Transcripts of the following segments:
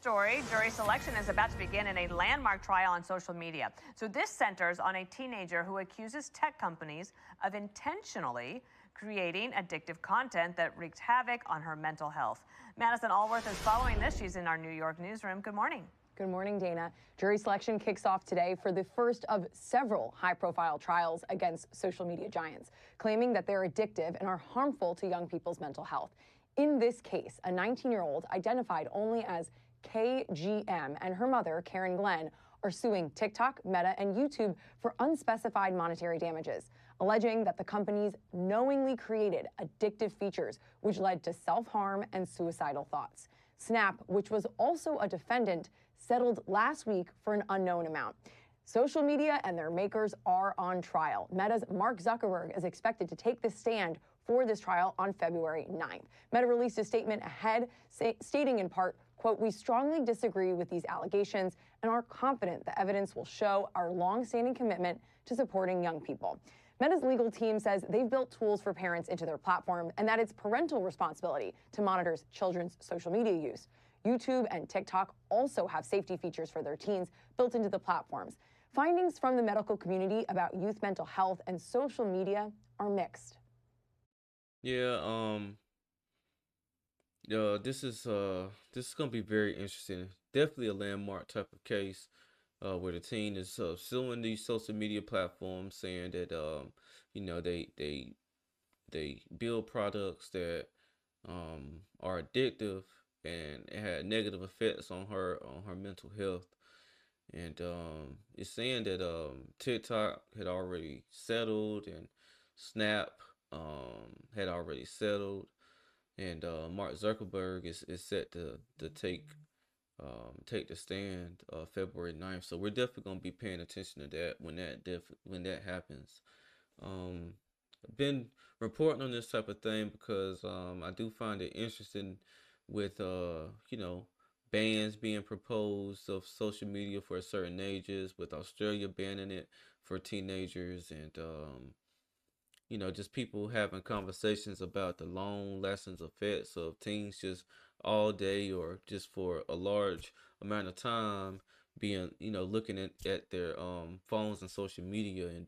Story, jury selection is about to begin in a landmark trial on social media. So this centers on a teenager who accuses tech companies of intentionally creating addictive content that wreaked havoc on her mental health. Madison Allworth is following this. She's in our New York newsroom. Good morning. Good morning, Dana. Jury selection kicks off today for the first of several high-profile trials against social media giants, claiming that they're addictive and are harmful to young people's mental health. In this case, a 19-year-old identified only as KGM and her mother, Karen Glenn, are suing TikTok, Meta, and YouTube for unspecified monetary damages, alleging that the companies knowingly created addictive features which led to self-harm and suicidal thoughts. Snap, which was also a defendant, settled last week for an unknown amount. Social media and their makers are on trial. Meta's Mark Zuckerberg is expected to take the stand for this trial on February 9th. Meta released a statement ahead stating in part, quote, "We strongly disagree with these allegations and are confident the evidence will show our long-standing commitment to supporting young people." Meta's legal team says they've built tools for parents into their platform and that it's parental responsibility to monitor children's social media use. YouTube and TikTok also have safety features for their teens built into the platforms. Findings from the medical community about youth mental health and social media are mixed. Yeah, this is gonna be very interesting. Definitely a landmark type of case, where the teen is suing these social media platforms, saying that they build products that are addictive and it had negative effects on her mental health. And it's saying that TikTok had already settled and Snap had already settled, and Mark Zuckerberg is set to take the stand February 9th. So we're definitely gonna be paying attention to that when that happens. I've been reporting on this type of thing because I do find it interesting with bans being proposed of social media for certain ages, with Australia banning it for teenagers, and just people having conversations about the long lasting effects of teens just all day or just for a large amount of time being, looking at their phones and social media. And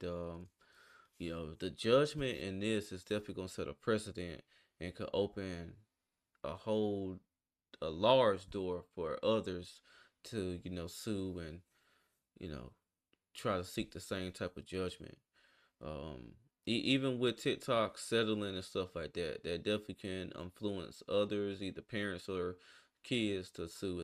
the judgment in this is definitely going to set a precedent and could open a large door for others to, sue and, you know, try to seek the same type of judgment. Even with TikTok settling and stuff like that, that definitely can influence others, either parents or kids, to sue